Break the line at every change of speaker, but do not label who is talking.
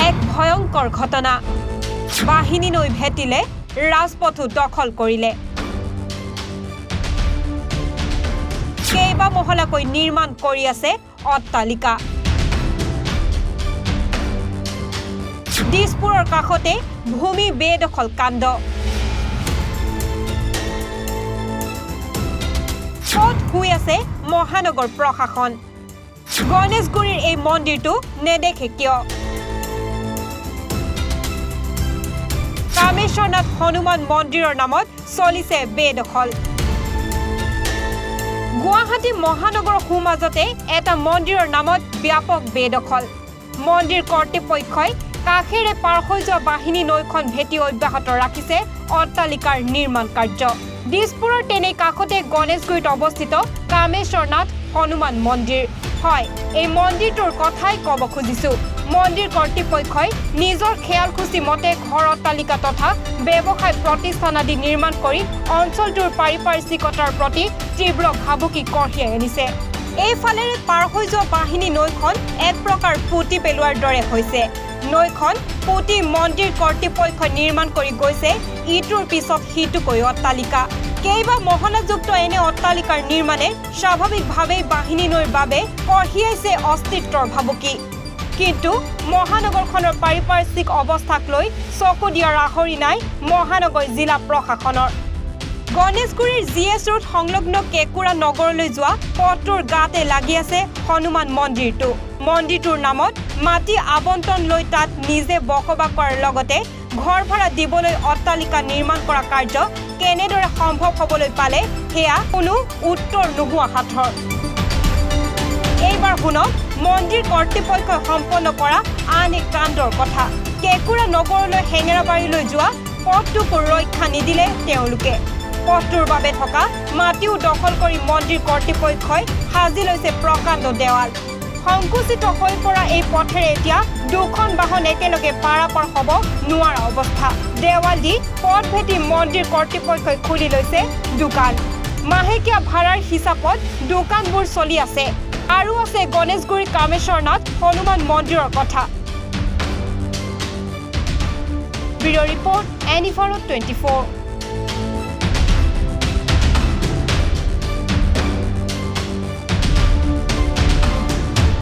এক ভয়ংকৰ ঘটনা বাহিনী নৈ ভেটিলে ৰাজপথ দখল কৰিলে কেইবা মহলাকৈ নিৰ্মাণ কৰি আছে অট্টালিকা দিছপুৰৰ কাষতে ভূমি বেদখল কাণ্ড ক'ত হৈ আছে মহানগৰ প্ৰশাসন গণেশগুৰিৰ এই মন্দিৰটো নেদেখে কিয় কামেশ্বৰনাথ হনুমান মন্দিৰৰ নামত চলিছে বেদখল গুৱাহাটী মহানগৰ সমাজতে এটা মন্দিৰৰ নামত ব্যাপক বেদখল মন্দিৰ কৰ্তৃপক্ষই কাষেৰে পাৰ হৈ যোৱা বাহিনী নৈখন ভেটি অব্যাহত ৰাখিছে অট্টালিকাৰ নিৰ্মাণ কাৰ্য দিছপুৰৰ তেনে কাষতে গণেশগুৰিত অৱস্থিত কামেশ্বৰনাথ হনুমান মন্দিৰ হয় এই মন্দিৰটোৰ কথাই ক'ব খুজিছো মন্দিৰ কৰ্তৃপক্ষই নিজৰ খেয়ালখুচি মতে ঘৰ অট্টালিকা তথা ব্যৱসায় প্ৰতিষ্ঠান আদি নিৰ্মাণ কৰি অঞ্চলটোৰ পাৰিপাৰ্শ্বিকতাৰ প্ৰতি তীব্ৰ ভাবুকি কঢ়িয়াই আনিছে এইফালেৰে পাৰ হৈ যোৱা বাহিনী নৈখন এক প্ৰকাৰ পুতি পেলোৱাৰ দৰে হৈছে নৈখন পুতি মন্দিৰ কৰ্তৃপক্ষই নিৰ্মাণ কৰি গৈছে ইটোৰ পিছত সিটোকৈ অট্টালিকা কেইবা মহলাযুক্ত এনে অট্টালিকাৰ নিৰ্মাণে স্বাভাৱিকভাৱে বাহিনী নৈৰ বাবে কঢ়িয়াইছে অস্তিত্বৰ ভাবুকি কিন্তু মহানগৰখনৰ পাৰিপাৰ্শ্বিক অৱস্থাক লৈ চকু দিয়াৰ আহৰি নাই মহানগৰ জিলা প্ৰশাসনৰ গণেশগুৰিৰ জিএছ ৰোড সংলগ্ন কেকুৰা নগৰলৈ যোৱা পথটোৰ গাতে লাগি আছে হনুমান মন্দিৰটো মন্দিৰটোৰ নামত মাটি আবণ্টন লৈ তাত নিজে বসবাস কৰাৰ লগতে ঘৰ ভাড়া দিবলৈ অট্টালিকা নিৰ্মাণ কৰা কাৰ্য কেনেদৰে সম্ভৱ হ'বলৈ পালে সেয়া কোনো উত্তৰ নোহোৱা হাতৰ এইবাৰ শুনক মন্দিৰ কৰ্তৃপক্ষই সম্পন্ন কৰা আন এক কাণ্ডৰ কথা কেকুৰা নগৰলৈ হেঙেৰাবাৰীলৈ যোৱা পথটোকো ৰক্ষা নিদিলে তেওঁলোকে পথটোৰ বাবে থকা মাটিও দখল কৰি মন্দিৰ কৰ্তৃপক্ষই সাজি লৈছে প্ৰকাণ্ড দেৱাল সংকুচিত হৈ পৰা এই পথেৰে এতিয়া দুখন বাহন একেলগে পাৰাপাৰ হ'ব নোৱাৰা অৱস্থা দেৱাল দি পথ ভেটি মন্দিৰ কৰ্তৃপক্ষই খুলি লৈছে দোকান মাহেকীয়া ভাড়াৰ হিচাপত দোকানবোৰ চলি আছে আৰু আছে গণেশগুৰি কামেশ্বৰনাথ হনুমান মন্দিৰৰ কথা ব্যুৰ ৰিপৰ্ট NE24